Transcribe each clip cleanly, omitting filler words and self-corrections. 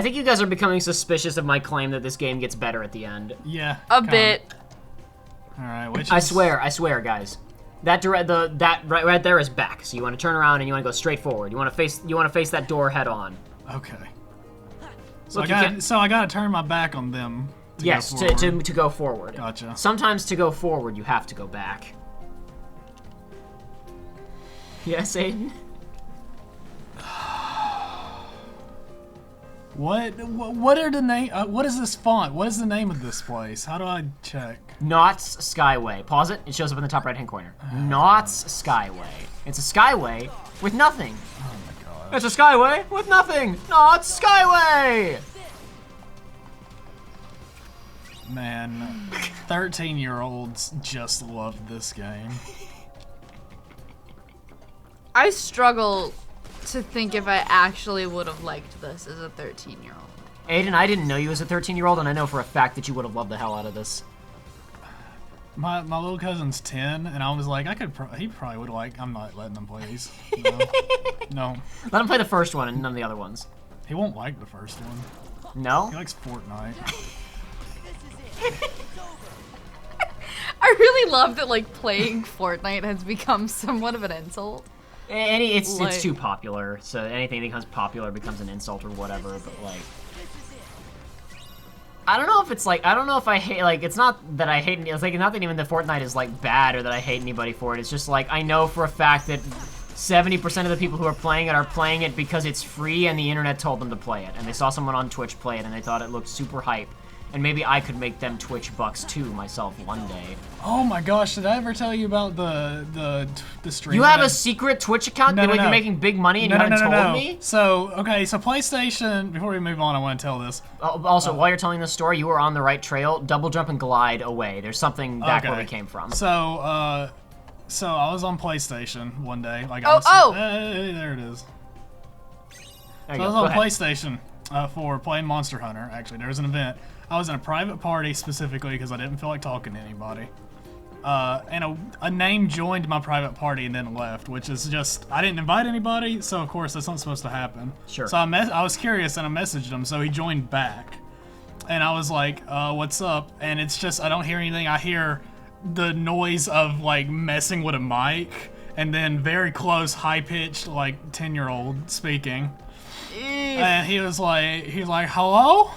I think you guys are becoming suspicious of my claim that this game gets better at the end. Yeah. A bit. All right, which is... I swear, guys. That right there is back. So you want to turn around and you want to go straight forward. You want to face that door head on. Okay. So Look, I gotta turn my back on them. Yes, to go forward. Gotcha. Sometimes to go forward, you have to go back. Yes, Aiden? What are the name? What is this font? What is the name of this place? How do I check? Knott's Skyway. Pause it. It shows up in the top right-hand corner. Knott's Skyway. It's a skyway with nothing. Oh my god. It's a skyway with nothing. Knott's Skyway. Man, 13-year-olds just love this game. I struggle to think if I actually would have liked this as a 13-year-old. Aiden, I didn't know you as a 13-year-old, and I know for a fact that you would have loved the hell out of this. My little cousin's 10, and I was like, he probably would like. I'm not letting them play these. No. Let him play the first one and none of the other ones. He won't like the first one. No? He likes Fortnite. I really love that, like, playing Fortnite has become somewhat of an insult. It's too popular, so anything that becomes popular becomes an insult or whatever, but, like... I don't know if it's, like, I don't know if I hate, like, it's not that I hate, it's, like, not that even the Fortnite is, like, bad or that I hate anybody for it, it's just, like, I know for a fact that 70% of the people who are playing it because it's free and the internet told them to play it, and they saw someone on Twitch play it and they thought it looked super hype. And maybe I could make them Twitch bucks too myself one day. Oh my gosh, did I ever tell you about the stream? You have a secret Twitch account that you're making big money and you haven't told me? So PlayStation, before we move on, I want to tell this. Also, while you're telling this story, you were on the right trail. Double jump and glide away. There's something back where we came from. So I was on PlayStation one day. Like, hey, there it is. I was on PlayStation for playing Monster Hunter. Actually, there was an event. I was in a private party specifically because I didn't feel like talking to anybody. And a name joined my private party and then left, which is just, I didn't invite anybody, so of course that's not supposed to happen. Sure. So I was curious and I messaged him, so he joined back. And I was like, what's up? And it's just, I don't hear anything. I hear the noise of like messing with a mic and then very close, high-pitched, like 10-year-old speaking. And he was like, hello?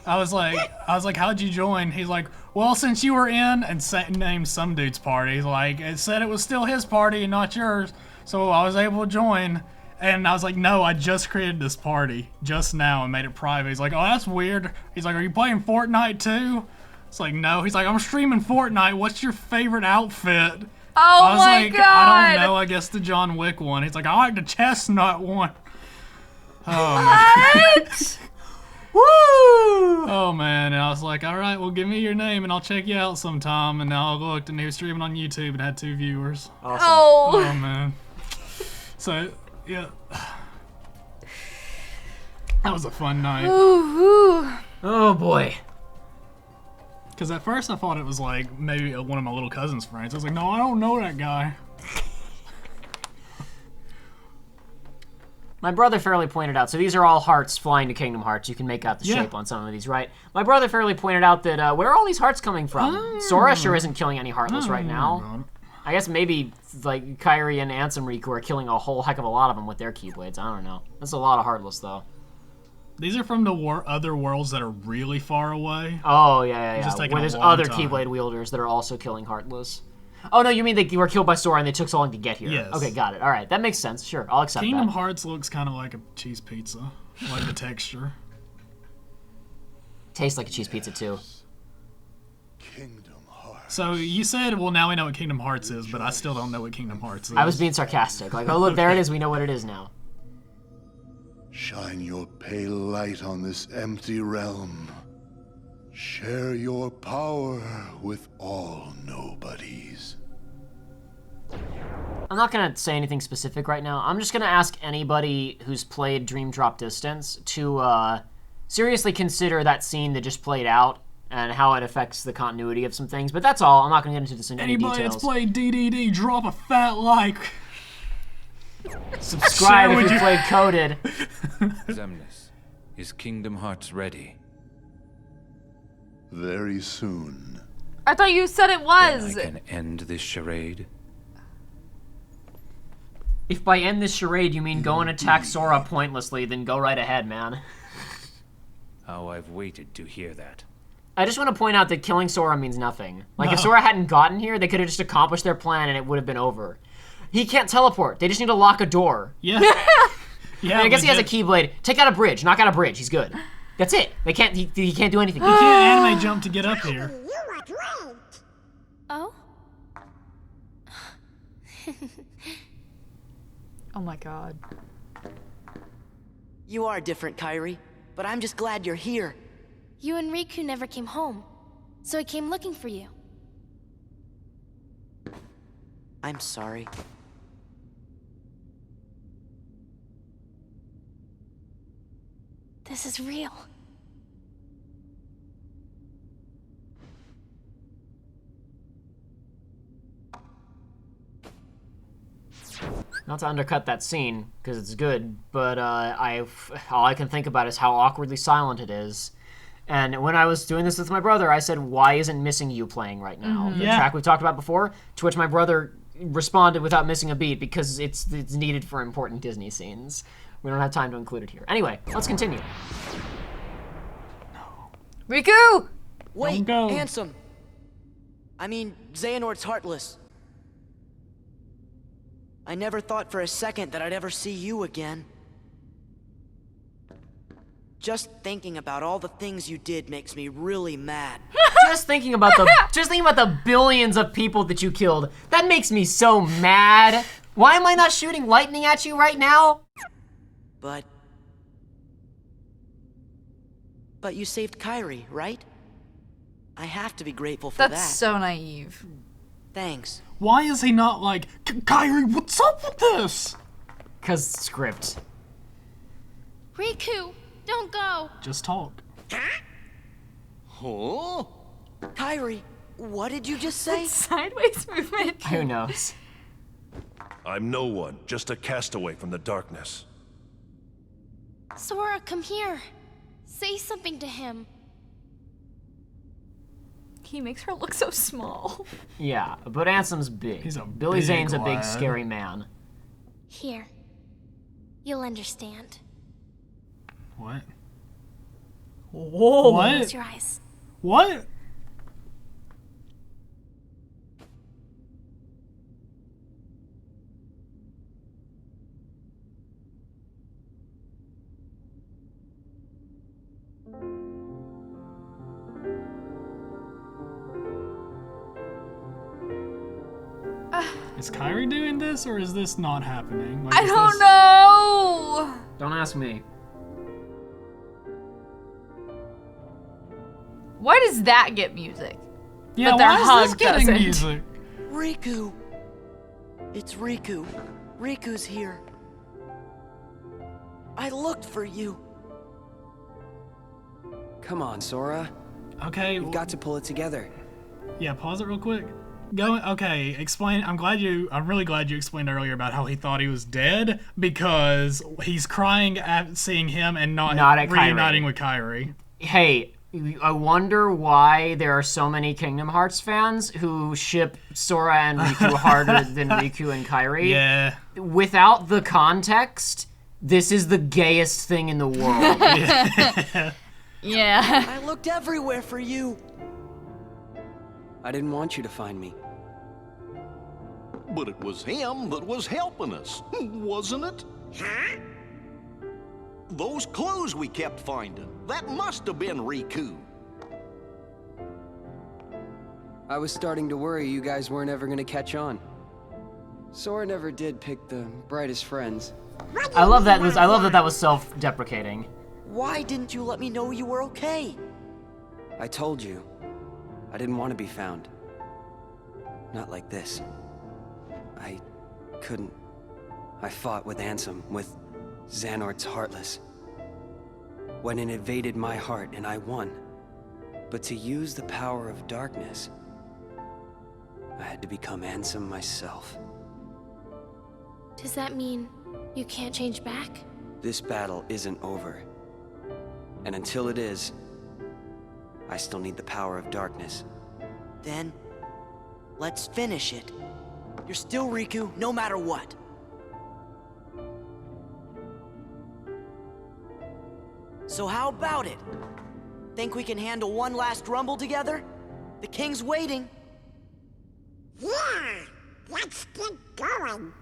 I was like, how'd you join? He's like, well, since you were in, and named some dude's party, like, it said it was still his party and not yours, so I was able to join. And I was like, no, I just created this party just now and made it private. He's like, oh, that's weird. He's like, are you playing Fortnite too? It's like, no. He's like, I'm streaming Fortnite. What's your favorite outfit? Oh my god! I don't know. I guess the John Wick one. He's like, I like the chestnut one. Oh, what? Woo! Oh man, and I was like, all right, well, give me your name and I'll check you out sometime. And now I looked and he was streaming on YouTube and had 2 viewers. Awesome. Oh man. So, yeah. That was a fun night. Oh boy. Because at first I thought it was like maybe one of my little cousin's friends. I was like, no, I don't know that guy. My brother fairly pointed out, so these are all hearts flying to Kingdom Hearts. You can make out the shape on some of these, right? My brother fairly pointed out that, where are all these hearts coming from? Sora sure isn't killing any Heartless right now. I guess maybe, like, Kairi and Ansem Riku are killing a whole heck of a lot of them with their Keyblades. I don't know. That's a lot of Heartless, though. These are from the other worlds that are really far away. Oh, yeah. Just where there's other Keyblade wielders that are also killing Heartless. Oh, no, you mean they were killed by Sora and they took so long to get here. Yes. Okay, got it. All right, that makes sense. Sure, I'll accept Kingdom that. Hearts looks kind of like a cheese pizza. Like the texture. Tastes like a cheese pizza, too. Kingdom Hearts. So you said, well, now we know what Kingdom Hearts is, but I still don't know what Kingdom Hearts is. I was being sarcastic. Like, oh, look, there it is. We know what it is now. Shine your pale light on this empty realm. Share your power with all nobodies. I'm not going to say anything specific right now. I'm just going to ask anybody who's played Dream Drop Distance to seriously consider that scene that just played out and how it affects the continuity of some things. But that's all. I'm not going to get into this in any details. Anybody that's played DDD, drop a fat like. Subscribe if you played Coded. Zemnis, Is Kingdom Hearts ready? Very soon. I thought you said it was. I can end this charade? If by end this charade you mean go and attack Sora pointlessly, then go right ahead, man. How I've waited to hear that. I just want to point out that killing Sora means nothing. Like, if Sora hadn't gotten here, they could have just accomplished their plan and it would have been over. He can't teleport. They just need to lock a door. Yeah. Yeah. I guess he has a Keyblade. Take out a bridge. Knock out a bridge. He's good. That's it. They can't. He can't do anything. He can't anime jump to get up here. Oh? Oh my god. You are different, Kairi, but I'm just glad you're here. You and Riku never came home, so I came looking for you. I'm sorry. This is real. Not to undercut that scene, because it's good, but all I can think about is how awkwardly silent it is. And when I was doing this with my brother, I said, why isn't Missing You playing right now? The Yeah. track we talked about before, to which my brother responded without missing a beat, because it's needed for important Disney scenes. We don't have time to include it here. Anyway, let's continue. Riku! Wait, go. Handsome. I mean, Xehanort's heartless. I never thought for a second that I'd ever see you again. Just thinking about all the things you did makes me really mad. Just thinking about the billions of people that you killed, that makes me so mad. Why am I not shooting lightning at you right now? But you saved Kairi, right? I have to be grateful for That's that. so naive. Thanks. Why is he not like, Kairi, what's up with this? Cause script. Riku, don't go. Just talk. Huh? Kairi, what did you just say? Sideways movement. Who knows? I'm no one, just a castaway from the darkness. Sora, come here. Say something to him. He makes her look so small. Yeah, but Ansem's big. He's a Billy big Zane's a big, lad. scary man. Here. You'll understand. What? Whoa. What? Close your eyes. What? Is Kairi doing this, or is this not happening? Like, I is don't this- know. Don't ask me. Why does that get music? Yeah, But their why is hug this getting doesn't. music? Riku. It's Riku. Riku's here. I looked for you. Come on, Sora. Okay. You've got to pull it together. Yeah, pause it real quick. Okay, explain. I'm really glad you explained earlier about how he thought he was dead, because he's crying at seeing him and not at reuniting Kairi. with Kairi. Hey, I wonder why there are so many Kingdom Hearts fans who ship Sora and Riku harder than Riku and Kairi. Yeah. Without the context, this is the gayest thing in the world. Yeah. I looked everywhere for you. I didn't want you to find me. But it was him that was helping us, wasn't it? Huh? Those clues we kept finding, that must have been Riku. I was starting to worry you guys weren't ever gonna catch on. Sora never did pick the brightest friends. I love that. I love that that was self-deprecating. Why didn't you let me know you were okay? I told you, I didn't want to be found. Not like this. I couldn't. I fought with Ansem, with Xehanort's Heartless. When it invaded my heart and I won. But to use the power of darkness, I had to become Ansem myself. Does that mean you can't change back? This battle isn't over. And until it is, I still need the power of darkness. Then, let's finish it. You're still Riku, no matter what. So how about it? Think we can handle one last rumble together? The king's waiting. Yeah, let's get going.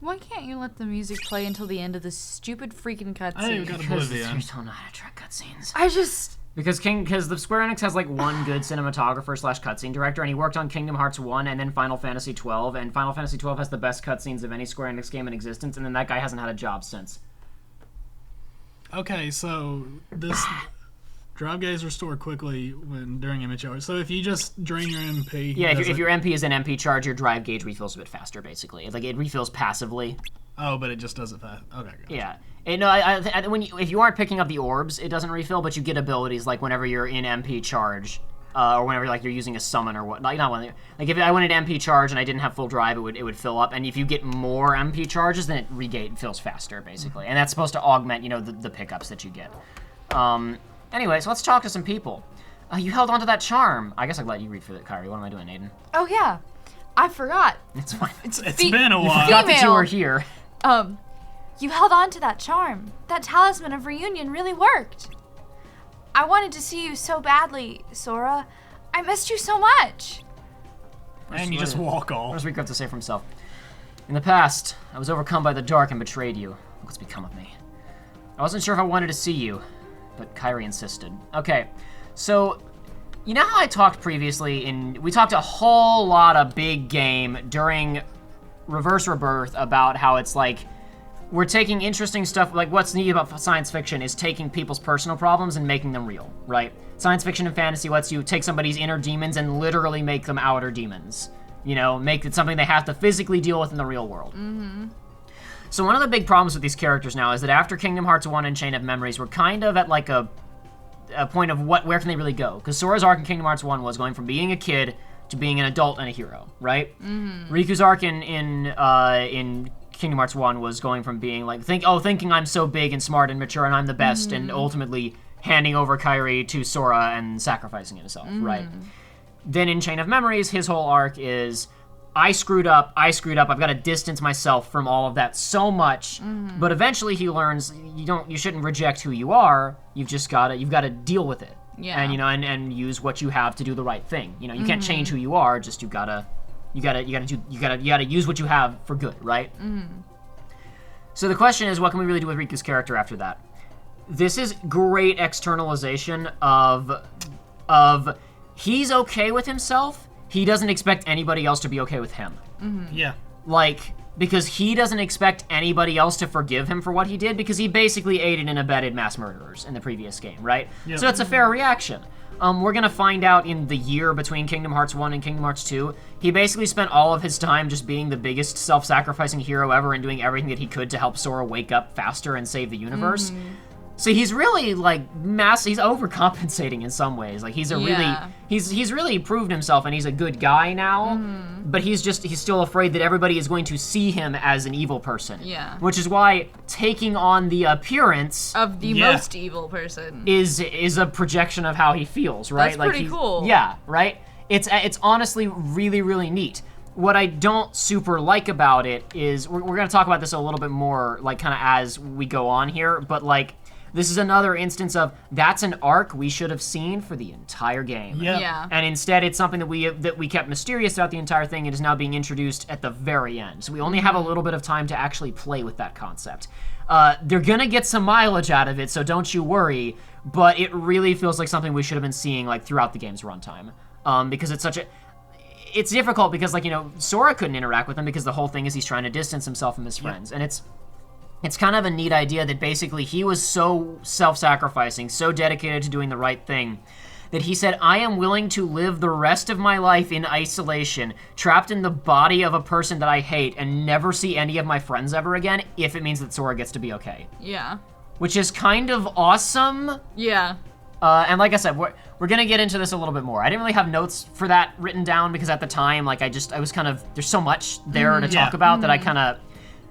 Why can't you let the music play until the end of this stupid freaking I even cutscene? got Because you Oblivion. don't know how to track cutscenes. I just... Because the Square Enix has like one good cinematographer / cutscene director, and he worked on Kingdom Hearts 1 and then Final Fantasy 12, and Final Fantasy 12 has the best cutscenes of any Square Enix game in existence, and then that guy hasn't had a job since. Okay, so this drive gaze restore quickly during image hours. So if you just drain your MP, Yeah, if your MP is an MP charge, your drive gauge refills a bit faster, basically. Like, it refills passively. Oh, but it just does it fast. Okay, gotcha. Yeah. If you aren't picking up the orbs, it doesn't refill, but you get abilities like whenever you're in MP charge, or whenever like you're using a summon or what. Like not when, like if I went into MP charge and I didn't have full drive, it would fill up. And if you get more MP charges, then it fills faster basically, and that's supposed to augment the pickups that you get. Anyways, let's talk to some people. You held onto that charm. I guess I'll let you read for it, Kairi. What am I doing, Aiden? Oh, yeah. I forgot. It's fine. It's been a while. Forgot that you were here. You held on to that charm. That talisman of reunion really worked. I wanted to see you so badly, Sora. I missed you so much. And you just walk off. What does Riku have to say for himself? In the past, I was overcome by the dark and betrayed you. What's become of me? I wasn't sure if I wanted to see you, but Kairi insisted. Okay, so you know how I talked previously we talked a whole lot of big game during Reverse Rebirth about how it's like we're taking interesting stuff, like what's neat about science fiction is taking people's personal problems and making them real, right? Science fiction and fantasy lets you take somebody's inner demons and literally make them outer demons. Make it something they have to physically deal with in the real world. Mm-hmm. So one of the big problems with these characters now is that after Kingdom Hearts 1 and Chain of Memories, we're kind of at like a point of where can they really go? Because Sora's arc in Kingdom Hearts 1 was going from being a kid to being an adult and a hero, right? Mm-hmm. Riku's arc in Kingdom Hearts 1 was going from being like, thinking I'm so big and smart and mature and I'm the best, and ultimately handing over Kairi to Sora and sacrificing himself, right? Then in Chain of Memories, his whole arc is, I screwed up, I've got to distance myself from all of that so much, but eventually he learns you shouldn't reject who you are, you've got to deal with it. Yeah. And and use what you have to do the right thing. You can't change who you are, just you gotta use what you have for good, right? So the question is, what can we really do with Riku's character after that? This is great externalization of he's okay with himself. He doesn't expect anybody else to be okay with him. Yeah. Because he doesn't expect anybody else to forgive him for what he did, because he basically aided and abetted mass murderers in the previous game, right? Yep. So that's a fair reaction. We're gonna find out in the year between Kingdom Hearts 1 and Kingdom Hearts 2, he basically spent all of his time just being the biggest self-sacrificing hero ever and doing everything that he could to help Sora wake up faster and save the universe. So he's really he's overcompensating in some ways. Like he's really proved himself and he's a good guy now, but he's still afraid that everybody is going to see him as an evil person. Yeah. Which is why taking on the appearance of the most evil person is a projection of how he feels, right? That's pretty cool. Yeah, right? It's honestly really, really neat. What I don't super like about it is we're going to talk about this a little bit more kind of as we go on here, but this is another instance of that's an arc we should have seen for the entire game. Yeah. And instead, it's something that we kept mysterious throughout the entire thing. It is now being introduced at the very end. So we only have a little bit of time to actually play with that concept. They're gonna get some mileage out of it, so don't you worry. But it really feels like something we should have been seeing throughout the game's runtime. Because it's difficult because Sora couldn't interact with him because the whole thing is he's trying to distance himself from his friends, and it's kind of a neat idea that basically he was so self-sacrificing, so dedicated to doing the right thing, that he said, I am willing to live the rest of my life in isolation, trapped in the body of a person that I hate, and never see any of my friends ever again, if it means that Sora gets to be okay. Yeah. Which is kind of awesome. Yeah. And like I said, we're gonna get into this a little bit more. I didn't really have notes for that written down because at the time, I was kind of, there's so much there to talk about that I kind of,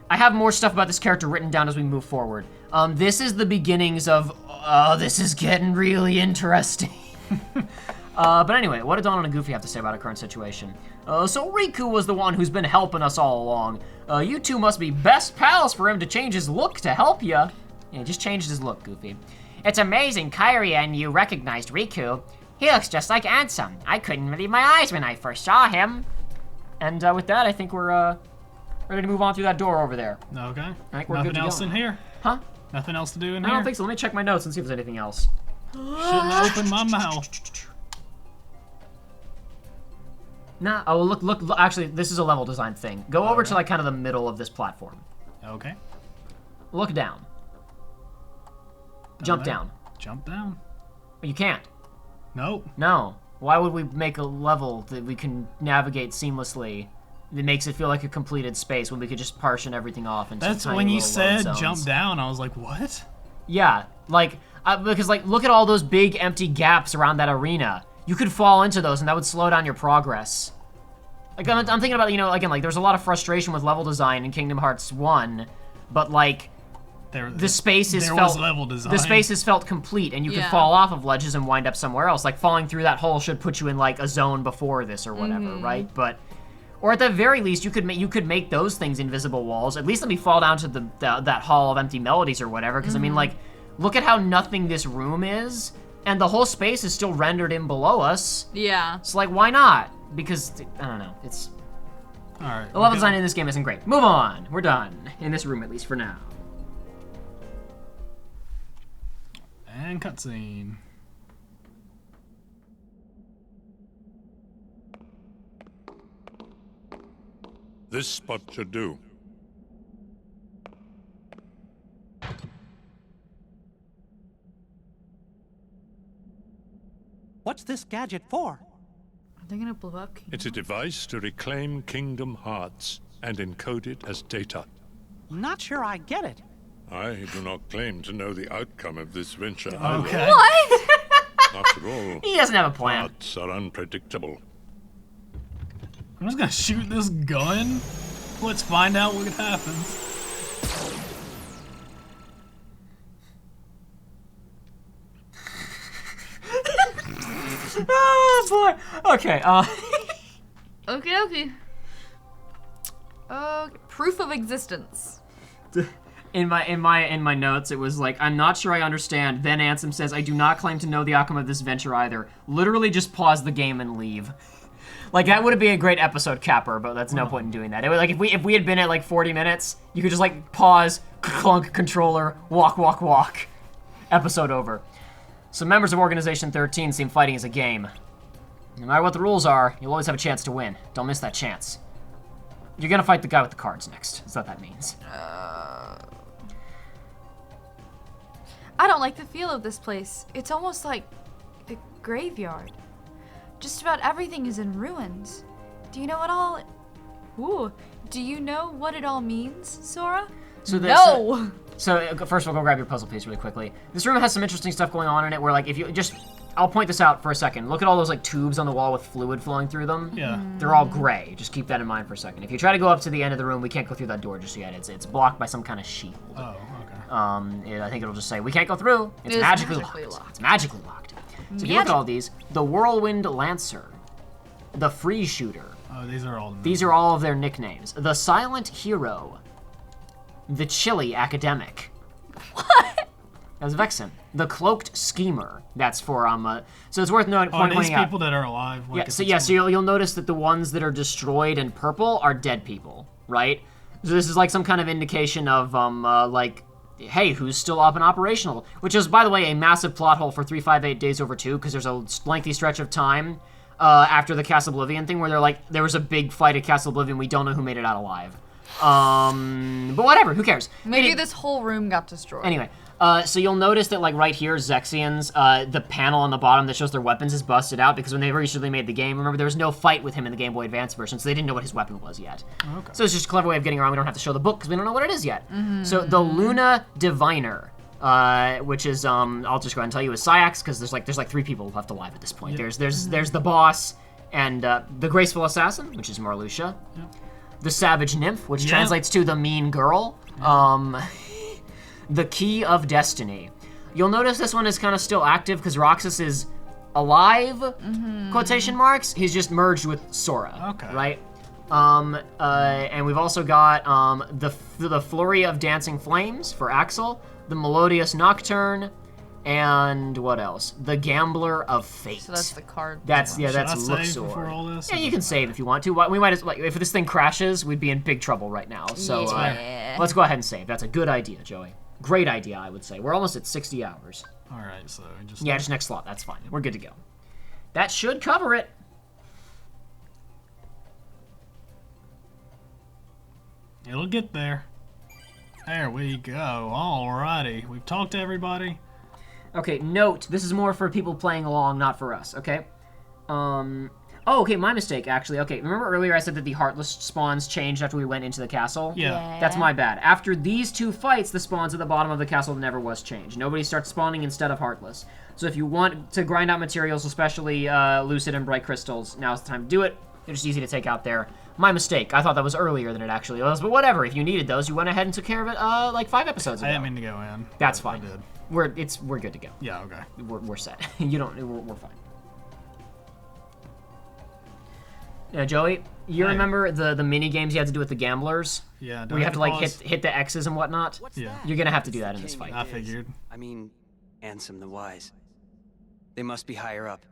I have more stuff about this character written down as we move forward. This is the beginnings of, this is getting really interesting. But anyway, what did Donald and Goofy have to say about our current situation? So Riku was the one who's been helping us all along. You two must be best pals for him to change his look to help ya. Yeah, just changed his look, Goofy. It's amazing Kairi and you recognized Riku. He looks just like Ansem. I couldn't believe my eyes when I first saw him. And with that, I think we're ready to move on through that door over there. Okay. I think we're Nothing good to else go. in here? Huh? Nothing else to do in I here? don't think so. Let me check my notes and see if there's anything else. Shouldn't open my mouth. Nah. Oh, look. Actually, this is a level design thing. Go over to like kind of the middle of this platform. Okay. Look down. Jump down. Jump down? You can't. Nope. No. Why would we make a level that we can navigate seamlessly that makes it feel like a completed space when we could just partition everything off into That's tiny when you little load said zones? jump down, I was like, what? Yeah, like, because like, look at all those big empty gaps around that arena. You could fall into those and that would slow down your progress. Like, I'm thinking about, you know, again, like, there's a lot of frustration with level design in Kingdom Hearts 1, but like, the spaces felt complete, and you could fall off of ledges and wind up somewhere else. Like, falling through that hole should put you in like a zone before this or whatever, right? But, or at the very least, you could make those things invisible walls. At least let me fall down to that hall of empty melodies or whatever. Because I mean, like, look at how nothing this room is, and the whole space is still rendered in below us. Yeah. So like, why not? Because I don't know. It's all right. The level design in this game isn't great. Move on. We're done in this room, at least for now. And cutscene. This spot should do. What's this gadget for? Are they gonna blow up? It's a device to reclaim Kingdom Hearts and encode it as data. Not sure I get it. I do not claim to know the outcome of this venture. Okay. What? After all, He doesn't have a plan. Hearts are unpredictable. I'm just gonna shoot this gun. Let's find out what happens. Oh boy. Okay. Okay. Proof of existence. In my notes, it was like, I'm not sure I understand. Then Ansem says, I do not claim to know the outcome of this venture either. Literally just pause the game and leave. Like, that would have been a great episode capper, but that's no point in doing that. It was like, if we had been at like 40 minutes, you could just like pause, clunk controller, walk. Episode over. So members of Organization 13 seem fighting as a game. No matter what the rules are, you'll always have a chance to win. Don't miss that chance. You're gonna fight the guy with the cards next. That's what that means. I don't like the feel of this place. It's almost like a graveyard. Just about everything is in ruins. Do you know what all... Ooh. Do you know what it all means, Sora? No! So first we'll go grab your puzzle piece really quickly. This room has some interesting stuff going on in it where like if you just... I'll point this out for a second. Look at all those like tubes on the wall with fluid flowing through them. Yeah. They're all gray. Just keep that in mind for a second. If you try to go up to the end of the room, we can't go through that door just yet. It's blocked by some kind of shield. Oh, okay. I think it'll just say, we can't go through. It's magically locked. It's magically locked. So if you look at all these, the Whirlwind Lancer, the Free Shooter. Oh, these are all. These are all of their nicknames. The Silent Hero, the Chilly Academic. What? That's Vexen. The Cloaked Schemer. That's for so it's worth noting. Oh, these pointing out. people that are alive. Like So you'll notice that the ones that are destroyed in purple are dead people, right? So this is like some kind of indication of like, hey, who's still up and operational? Which is, by the way, a massive plot hole for 358 Days Over 2, because there's a lengthy stretch of time after the Castle Oblivion thing where they're like, there was a big fight at Castle Oblivion, we don't know who made it out alive. But whatever, who cares? Maybe this whole room got destroyed. Anyway, so you'll notice that like right here, Zexians, the panel on the bottom that shows their weapons is busted out because when they recently made the game, remember there was no fight with him in the Game Boy Advance version, so they didn't know what his weapon was yet. Okay. So it's just a clever way of getting around. We don't have to show the book because we don't know what it is yet. So the Luna Diviner, which is I'll just go ahead and tell you is Saïx because there's like 3 people left alive at this point. Yep. There's the boss and the Graceful Assassin, which is Marluxia. Yep. the Savage Nymph, which Yeah. translates to the mean girl. The Key of Destiny. You'll notice this one is kind of still active because Roxas is alive, quotation marks. He's just merged with Sora, Okay. right? And we've also got the Flurry of Dancing Flames for Axel, the Melodious Nocturne, and what else? The Gambler of Fate. So that's the card. That's Should I save Luxor. before all this? Yeah, you can save if you want to. We might as if this thing crashes, we'd be in big trouble right now. So Yeah. let's go ahead and save. That's a good idea, Joey. Great idea, I would say. We're almost at 60 hours. All right, so just Yeah, just next slot. That's fine. We're good to go. That should cover it. it'll get there. There we go. Alrighty, we've talked to everybody. Okay, note, this is more for people playing along, not for us, okay? Oh, okay, my mistake, actually. Okay, remember earlier I said that the Heartless spawns changed after we went into the castle? Yeah. That's my bad. After these two fights, the spawns at the bottom of the castle never was changed. Nobody starts spawning instead of Heartless. So if you want to grind out materials, especially Lucid and Bright Crystals, now's the time to do it. They're just easy to take out there. My mistake. I thought that was earlier than it actually was, but whatever. If you needed those, you went ahead and took care of it like 5 episodes ago. I didn't mean to go in. That's but fine. I did. We're good to go. Yeah, okay. We're set. We're fine. Now, Joey, you Hey. remember the mini games you had to do with the gamblers? Yeah, do Where you I have to like pause? hit the X's and whatnot? What's Yeah. that? You're gonna have to do that in this fight. I figured. I mean, Ansem the Wise. They must be higher up.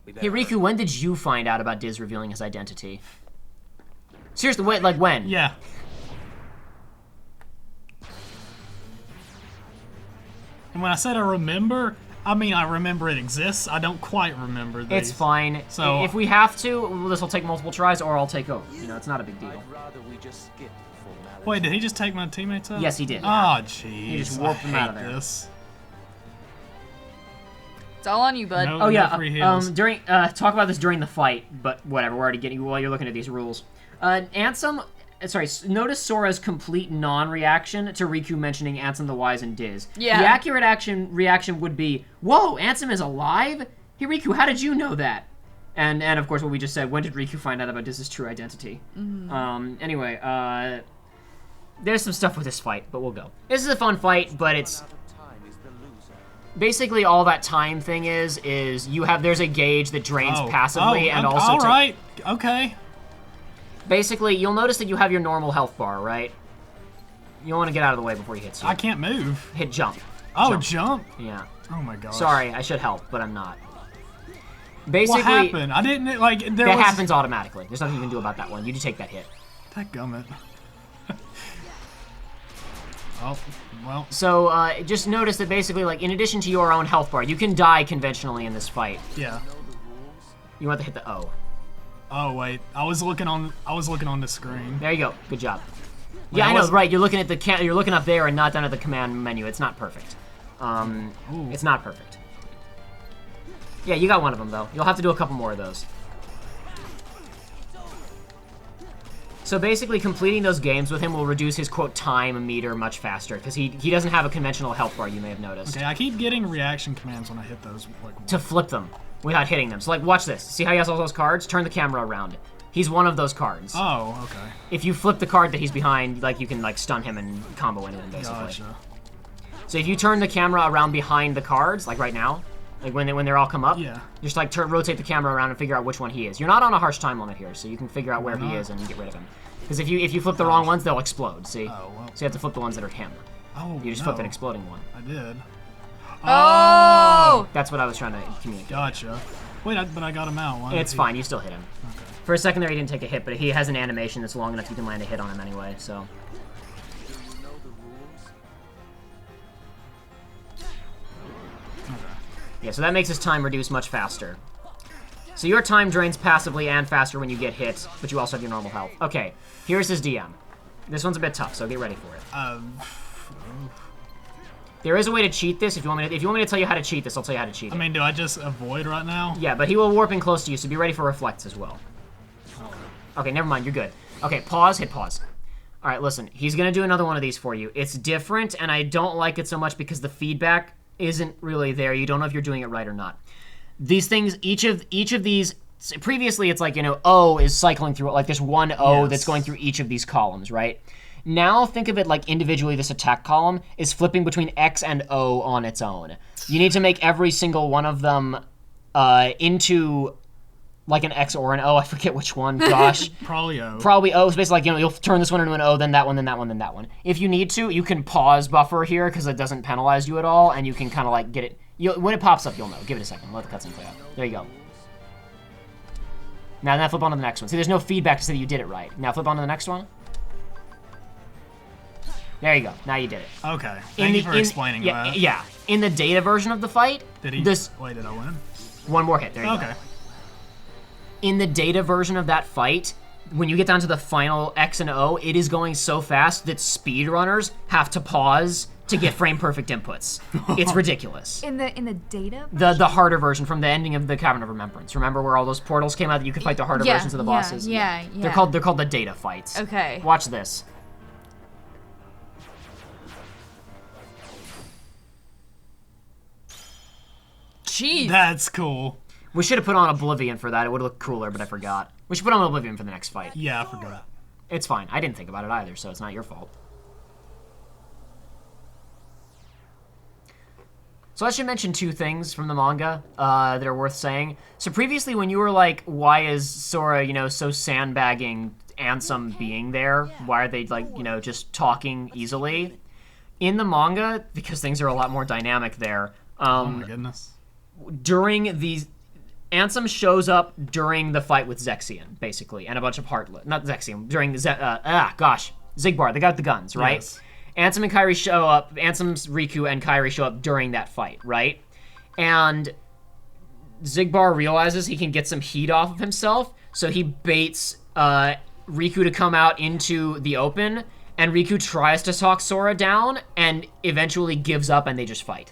We Hey better Riku, when did you find out about Diz revealing his identity? Seriously, wait, like when? Yeah. And when I said I remember, I mean I remember it exists. I don't quite remember these. It's fine. So- if we have to, this will take multiple tries, or I'll take over. You know, it's not a big deal. Rather we just skip the formality. Wait, did he just take my teammates out? Yes, he did. Oh, jeez. just warped them I out of hate there. this. It's all on you, bud. No, Oh yeah. no free heals. During talk about this during the fight, but whatever. We're already getting while you're looking at these rules. Ansem. Sorry, notice Sora's complete non-reaction to Riku mentioning Ansem the Wise and Diz. Yeah. The accurate reaction would be, "Whoa, Ansem is alive? Hey Riku, how did you know that?" And of course what we just said, when did Riku find out about Diz's true identity? Anyway, there's some stuff with this fight, but we'll go. This is a fun fight, but it's basically all that time thing is there's a gauge that drains passively and also all right. Okay. basically, you'll notice that you have your normal health bar, right? You want to get out of the way before he hits you. I can't move. Hit jump. Oh, jump. Yeah. Oh my gosh. Sorry, I should help, but I'm not. Basically, What happened? I didn't like. There that was... happens automatically. There's nothing you can do about that one. You just take that hit. Dadgummit. Oh, well. So, just notice that basically, like, in addition to your own health bar, you can die conventionally in this fight. Yeah. You want to hit the O. Oh wait, I was looking on the screen. There you go. Good job. Wait, Yeah, I know, wasn't- right? You're looking at you're looking up there and not down at the command menu. It's not perfect. It's not perfect. Yeah, you got one of them though. You'll have to do a couple more of those. So basically, completing those games with him will reduce his quote time meter much faster because he doesn't have a conventional health bar. You may have noticed. Okay, I keep getting reaction commands when I hit those. Like, To flip them without hitting them. So like, watch this. See how he has all those cards? Turn the camera around. He's one of those cards. oh, okay. If you flip the card that he's behind, like you can like stun him and combo into him basically. Gotcha. So if you turn the camera around behind the cards, like right now, like when they're all come up, Yeah. just like rotate the camera around and figure out which one he is. You're not on a harsh time limit here, so you can figure out where he not? is and get rid of him. Because if you flip the wrong ones, they'll explode. See? Oh, well. So you have to flip the ones that are him. Oh, You just no. flip an exploding one. I did. Oh! That's what I was trying to communicate. Gotcha. Wait, but I got him out. Why It's did he- fine. You still hit him. Okay. For a second there, he didn't take a hit, but he has an animation that's long enough you can land a hit on him anyway. So. Yeah, so that makes his time reduce much faster. So your time drains passively and faster when you get hit, but you also have your normal health. Okay, here's his DM. This one's a bit tough, so get ready for it. There is a way to cheat this. If you want me to tell you how to cheat this, I'll tell you how to cheat it. I mean, do I just avoid right now? Yeah, but he will warp in close to you, so be ready for reflects as well. Okay, never mind, you're good. Okay, pause, hit pause. All right, listen, he's gonna do another one of these for you. It's different, and I don't like it so much because the feedback isn't really there. You don't know if you're doing it right or not. These things, each of these previously it's like, you know, O is cycling through, like there's one O that's going through each of these columns, right? Now think of it like individually this attack column is flipping between X and O on its own. You need to make every single one of them into like an X or an O. I forget which one, gosh. Probably O. Probably O. It's basically like, you know, you'll turn this one into an O, then that one, then that one, then that one. If you need to, you can pause buffer here because it doesn't penalize you at all, and you can kind of like get it. When it pops up, you'll know. Give it a second. Let the cutscene play out. There you go. Now flip on to the next one. See, there's no feedback to say that you did it right. Now flip on to the next one. There you go. Now you did it. Okay. Thank you for explaining that. Yeah. In the data version of the fight, Wait, did I win? One more hit. There you go. In the data version of that fight, when you get down to the final X and O, it is going so fast that speedrunners have to pause to get frame perfect inputs. It's ridiculous. In the data version? The harder version from the ending of the Cavern of Remembrance. Remember where all those portals came out that you could fight the harder versions of the bosses? Yeah. They're called the data fights. Okay. Watch this. Jeez. That's cool. We should have put on Oblivion for that. It would look cooler, but I forgot. We should put on Oblivion for the next fight. Yeah, I forgot. It's fine. I didn't think about it either, so it's not your fault. So I should mention two things from the manga that are worth saying. So previously when you were like, why is Sora, you know, so sandbagging Ansem being there? Why are they like, you know, just talking easily? In the manga, because things are a lot more dynamic there. Oh my goodness. During these... Ansem shows up during the fight with Zexion, basically, and a bunch of Heartless. Not Zexion, during the... Zigbar, the guy with the guns, right? Yes. Ansem and Kairi show up, Ansem's Riku and Kairi show up during that fight, right? And Zigbar realizes he can get some heat off of himself, so he baits Riku to come out into the open, and Riku tries to talk Sora down, and eventually gives up, and they just fight.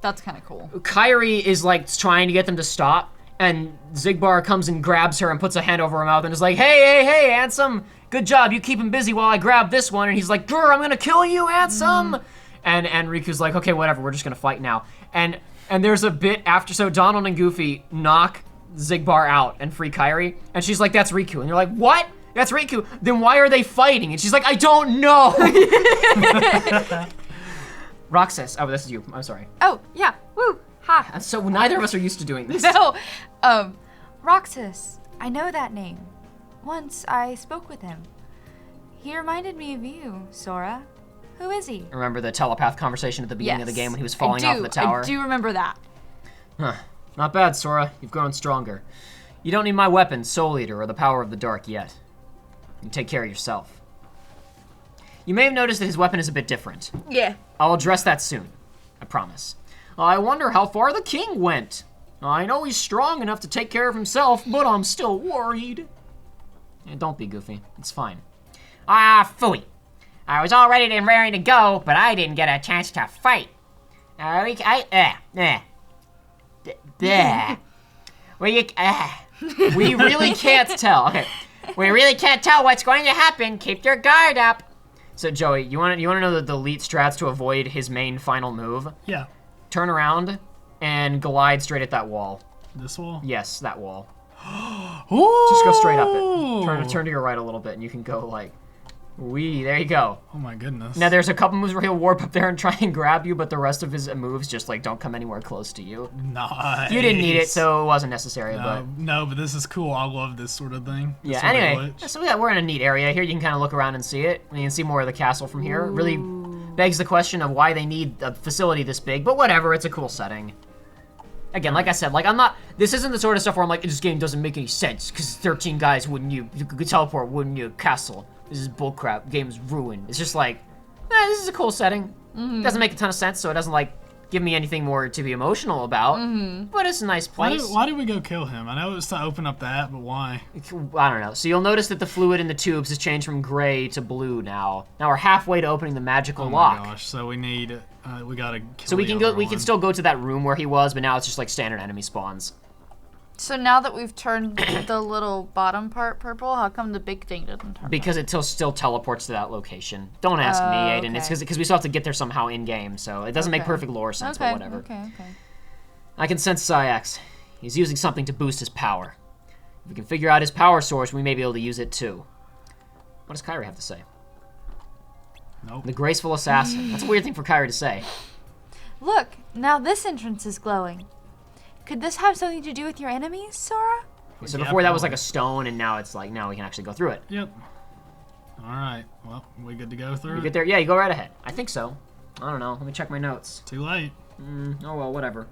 That's kind of cool. Kairi is, like, trying to get them to stop, and Zigbar comes and grabs her and puts a hand over her mouth and is like, hey, Ansem, good job, you keep him busy while I grab this one. And he's like, grr, I'm gonna kill you, Ansem! And Riku's like, okay, whatever, we're just gonna fight now. And there's a bit after, so Donald and Goofy knock Zigbar out and free Kairi, and she's like, that's Riku. And you're like, what? That's Riku? Then why are they fighting? And she's like, I don't know! Roxas, oh, this is you, I'm sorry. Oh, yeah, woo, ha. So neither of us are used to doing this. No, Roxas, I know that name. Once I spoke with him. He reminded me of you, Sora. Who is he? Remember the telepath conversation at the beginning of the game when he was falling off the tower? I do remember that. Huh. Not bad, Sora. You've grown stronger. You don't need my weapon, Soul Eater, or the power of the dark yet. You take care of yourself. You may have noticed that his weapon is a bit different. Yeah. I'll address that soon. I promise. I wonder how far the king went. I know he's strong enough to take care of himself, but I'm still worried. Don't be, Goofy. It's fine. Phooey. I was all ready and raring to go, but I didn't get a chance to fight. We really can't tell. Okay. We really can't tell what's going to happen. Keep your guard up. So, Joey, you want to know the elite strats to avoid his main final move? Yeah. Turn around and glide straight at that wall. This wall? Yes, that wall. Ooh! Just go straight up it. Turn to your right a little bit, and you can go like, wee. There you go. Oh my goodness. Now there's a couple moves where he'll warp up there and try and grab you, but the rest of his moves just like don't come anywhere close to you. Nice. You didn't need it, so it wasn't necessary. No, but this is cool. I love this sort of thing. Yeah. Anyway, so we're in a neat area here. You can kind of look around and see it. You can see more of the castle from here. It really begs the question of why they need a facility this big, but whatever. It's a cool setting. Again, like I said, like this isn't the sort of stuff where I'm like, this game doesn't make any sense because 13 guys you could teleport wouldn't you a castle. This is bullcrap. Game's ruined. It's just like, this is a cool setting. It doesn't make a ton of sense, so it doesn't like give me anything more to be emotional about. But it's a nice place. Why did we go kill him? I know it was to open up that, but why? I don't know. So you'll notice that the fluid in the tubes has changed from gray to blue now. Now we're halfway to opening the magical lock. Oh my gosh! So we need, we gotta kill. So we can go. We can still go to that room where he was, but now it's just like standard enemy spawns. So now that we've turned the little bottom part purple, how come the big thing didn't turn? Because it still teleports to that location. Don't ask me, Aiden. Okay. It's because we still have to get there somehow in game, so it doesn't make perfect lore sense, but whatever. Okay. I can sense Saïx. He's using something to boost his power. If we can figure out his power source, we may be able to use it too. What does Kairi have to say? Nope. The graceful assassin. That's a weird thing for Kairi to say. Look, now this entrance is glowing. Could this have something to do with your enemies, Sora? So Yeah, before that was like probably. a stone, and now it's like, now we can actually go through it. Yep. All right. Well, we good to go through You it? get there? Yeah, you go right ahead. I think so. I don't know. Let me check my notes. Too late. Oh well, whatever.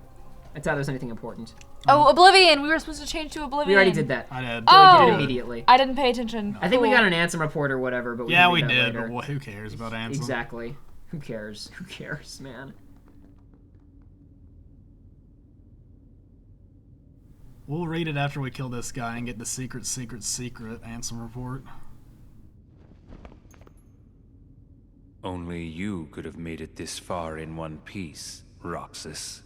I doubt there's anything important. Oh, Oblivion! We were supposed to change to Oblivion. We already did that. I did. Oh! We did it immediately. I didn't pay attention. I think we Cool. got an Ansem report or whatever, but Yeah, can we read that did, later. but who cares about Ansem? Exactly. Who cares? Who cares, man? We'll read it after we kill this guy and get the secret Ansem report. Only you could have made it this far in one piece, Roxas.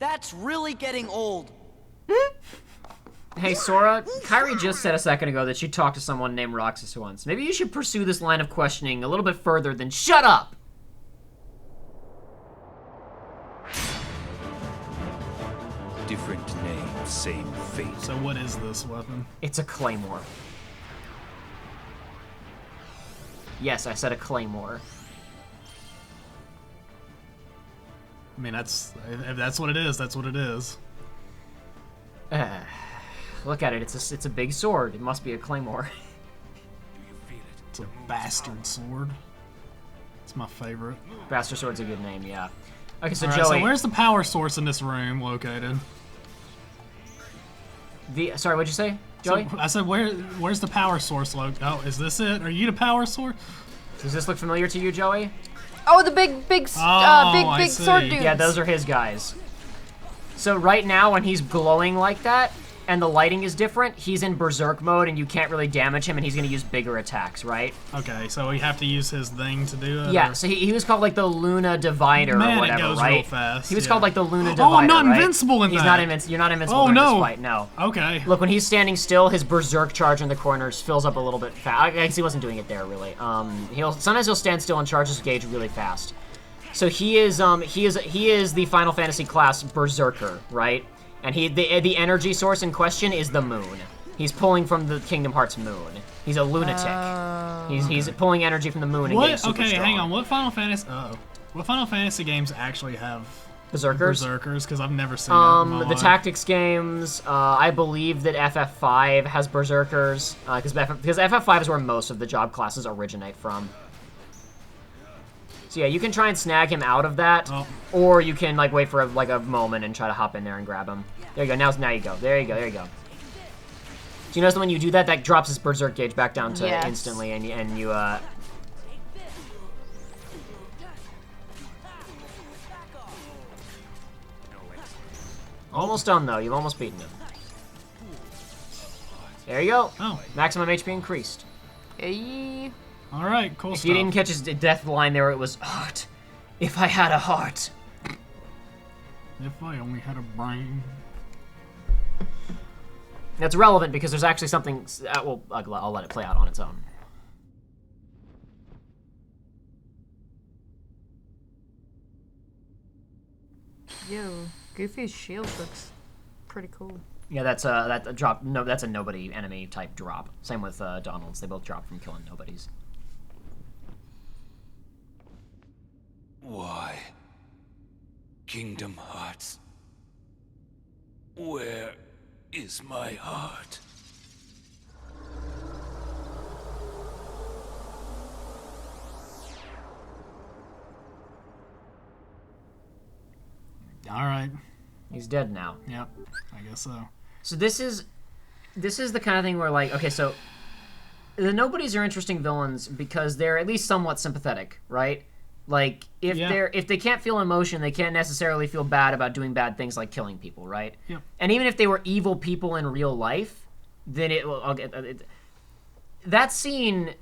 That's really getting old. Hey, Sora, Kairi just said a second ago that she talked to someone named Roxas once. Maybe you should pursue this line of questioning a little bit further than shut up! Different name, same fate. So what is this weapon? It's a claymore. Yes, I said a claymore. I mean, if that's what it is, that's what it is. Look at it. It's a big sword. It must be a claymore. It's a bastard sword. It's my favorite. Bastard sword's a good name, yeah. Okay, so All right, Joey. so where's the power source in this room located? Sorry, what'd you say, Joey? So, I said, where's the power source located? Oh, is this it? Are you the power source? Does this look familiar to you, Joey? Oh, the big I see. sword dudes. Yeah, those are his guys. So right now, when he's glowing like that, and the lighting is different, he's in berserk mode, and you can't really damage him, and he's gonna use bigger attacks, right? Okay, so we have to use his thing to do it? Yeah, or- so he was called like the Luna Divider Man, or it whatever, goes right? real fast, He was yeah. called like the Luna Divider. Oh, I'm not right? invincible in He's that. not invincible. You're not invincible Oh, during no. this fight. No. Okay. Look, when he's standing still, his berserk charge in the corners fills up a little bit fast. I guess he wasn't doing it there really. Sometimes he'll stand still and charge his gauge really fast. So he is the Final Fantasy class berserker, right? And the energy source in question is the moon. He's pulling from the Kingdom Hearts moon. He's a lunatic. He's pulling energy from the moon and getting super Okay, strong. hang on. What Final Fantasy games actually have Berserkers? Berserkers? Because I've never seen it in my The life. tactics games, I believe that FF5 has Berserkers, because FF5 is where most of the job classes originate from. So yeah, you can try and snag him out of that, or you can like wait for a moment and try to hop in there and grab him. There you go. Now you go. There you go. There you go. So you notice that when you do that, that drops his berserk gauge back down to Yes. instantly, and you almost done though. You've almost beaten him. There you go. Oh. Maximum HP increased. Hey. All right, cool If stuff. you didn't catch his death line there, it was heart. If I had a heart. If I only had a brain. That's relevant because there's actually something. Well, I'll let it play out on its own. Yo, Goofy's shield looks pretty cool. Yeah, that's a drop. No, that's a nobody enemy type drop. Same with Donald's. They both drop from killing nobodies. Why? Kingdom Hearts. Where is my heart? All right. He's dead now. Yep, I guess so. So this is the kind of thing where like, okay, so the nobodies are interesting villains because they're at least somewhat sympathetic, right? Like if they can't feel emotion, they can't necessarily feel bad about doing bad things like killing people, right? Yep. And even if they were evil people in real life, then that scene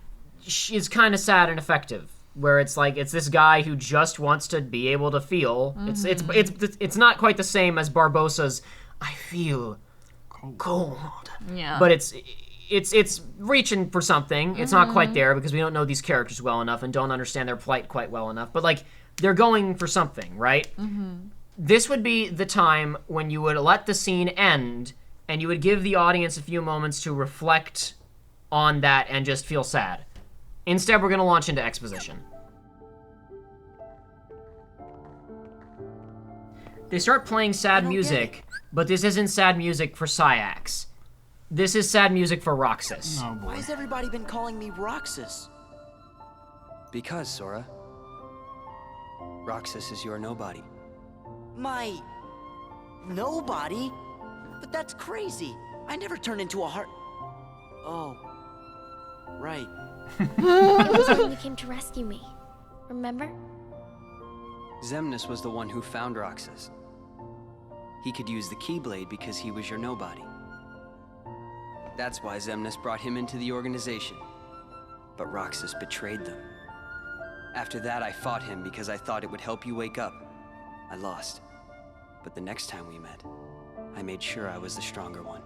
is kind of sad and effective. Where it's like it's this guy who just wants to be able to feel. It's not quite the same as Barbossa's I feel cold. Yeah. But it's reaching for something. It's not quite there because we don't know these characters well enough and don't understand their plight quite well enough. But like they're going for something, right? This would be the time when you would let the scene end and you would give the audience a few moments to reflect on that and just feel sad. Instead, we're going to launch into exposition. They start playing sad music, but this isn't sad music for Saïx. This is sad music for Roxas. Oh boy. Why has everybody been calling me Roxas? Because, Sora. Roxas is your nobody. My... nobody? But that's crazy. I never turned into a heart... Oh. Right. It was when you came to rescue me. Remember? Xemnas was the one who found Roxas. He could use the Keyblade because he was your nobody. That's why Xemnas brought him into the organization. But Roxas betrayed them. After that, I fought him because I thought it would help you wake up. I lost. But the next time we met, I made sure I was the stronger one.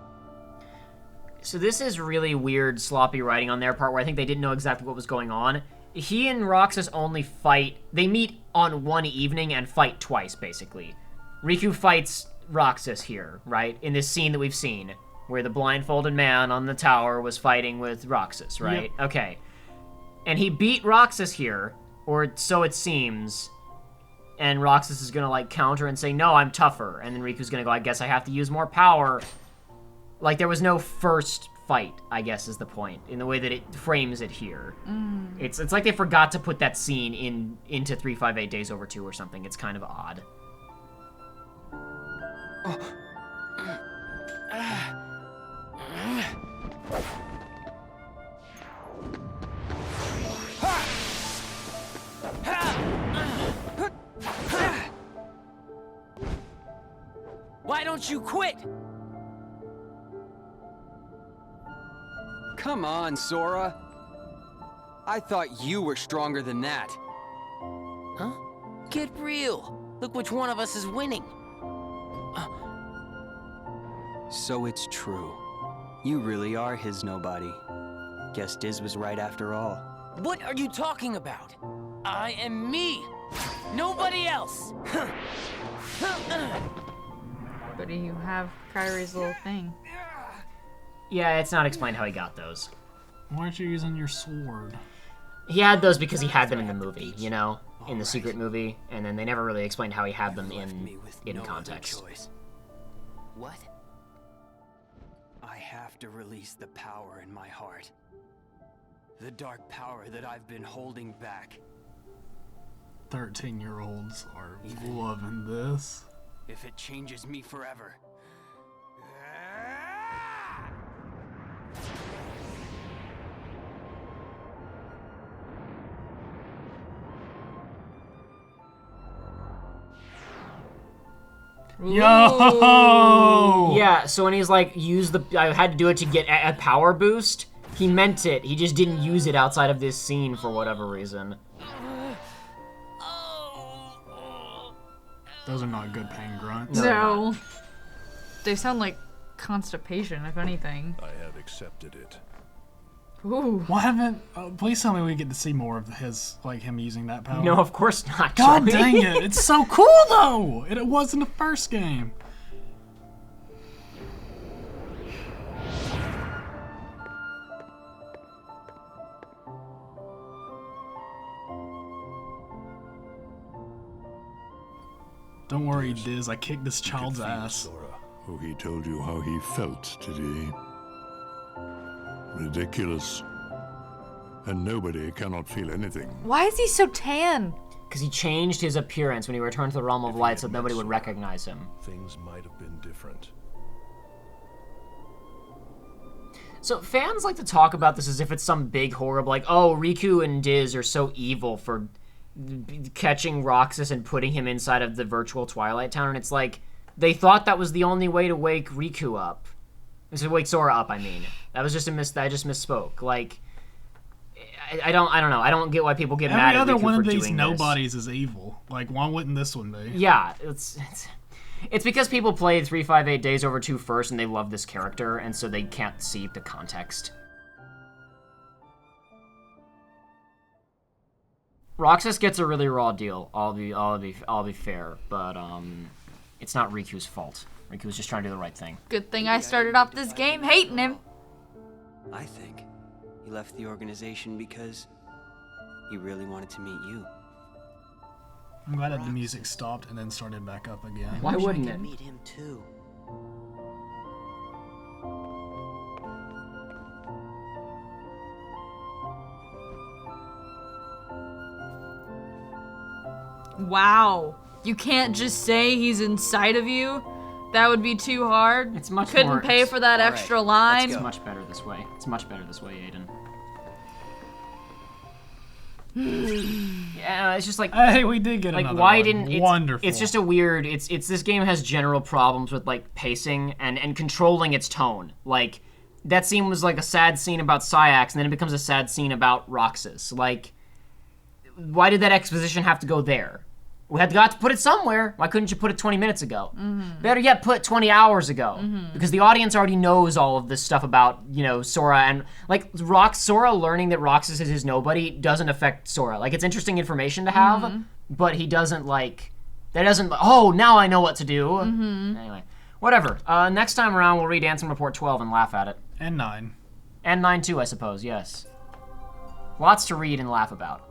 So this is really weird, sloppy writing on their part where I think they didn't know exactly what was going on. He and Roxas only fight... They meet on one evening and fight twice, basically. Riku fights Roxas here, right? In this scene that we've seen, where the blindfolded man on the tower was fighting with Roxas, right? Yep. Okay. And he beat Roxas here, or so it seems, and Roxas is gonna, like, counter and say, no, I'm tougher. And then Riku's gonna go, I guess I have to use more power. Like, there was no first fight, I guess, is the point, in the way that it frames it here. It's like they forgot to put that scene into 358 Days Over 2 or something. It's kind of odd. Why don't you quit? Come on, Sora. I thought you were stronger than that. Huh? Get real. Look which one of us is winning. So it's true. You really are his nobody. Guess Diz was right after all. What are you talking about? I am me. Nobody else. But do you have Kyrie's little thing? Yeah, it's not explained how he got those. Why aren't you using your sword? He had those because he had them in the movie, you know? In the secret movie, and then they never really explained how he had them in context. What? I have to release the power in my heart. The dark power that I've been holding back. 13-year-olds are loving this. If it changes me forever. Yo! Yeah, so when he's like, I had to do it to get a power boost, he meant it. He just didn't use it outside of this scene for whatever reason. Those are not good pain grunts. No. They sound like constipation, if anything. I have accepted it. Ooh. Why haven't... please tell me we get to see more of him using that power. No, of course not, God Joey. dang it. It's so cool, though! It was in the first game. Don't worry, Diz. I kicked this child's ass. Sora. Oh, he told you how he felt, did he? Ridiculous. And nobody cannot feel anything. Why is he so tan? Because he changed his appearance when he returned to the realm of light so nobody would recognize him. Things might have been different. So fans like to talk about this as if it's some big horrible, like, oh, Riku and Diz are so evil for catching Roxas and putting him inside of the virtual Twilight Town, and it's like, they thought that was the only way to wake Riku up. To wake Sora up, I mean. That was just I just misspoke. Like, I don't know. I don't get why people get mad at Riku for doing this. Every other one of these nobodies is evil. Like, why wouldn't this one be? Yeah, it's because people played 358 Days Over 2 first and they love this character, and so they can't see the context. Roxas gets a really raw deal. I'll be fair, but it's not Riku's fault, Riku was just trying to do the right thing. Good thing I started off this game hating him. I think he left the organization because he really wanted to meet you. I'm glad that the music stopped and then started back up again. Why wouldn't it? Meet him too. Wow. You can't just say he's inside of you? That would be too hard. It's much Couldn't more- pay for that Alright, extra line. It's much better this way. It's much better this way, Aiden. Yeah, it's just like Hey, we did get like another why one. didn't it's, Wonderful. It's just a weird. It's this game has general problems with like pacing and controlling its tone. Like that scene was like a sad scene about Saïx, and then it becomes a sad scene about Roxas. Like, why did that exposition have to go there? We had got to put it somewhere. Why couldn't you put it 20 minutes ago? Better yet, put it 20 hours ago. Because the audience already knows all of this stuff about, you know, Sora. And, like, Sora learning that Roxas is his nobody doesn't affect Sora. Like, it's interesting information to have, but he doesn't, like... That doesn't... Oh, now I know what to do. Anyway. Whatever. Next time around, we'll read Ansem Report 12 and laugh at it. And 9. And 9 too, I suppose, yes. Lots to read and laugh about.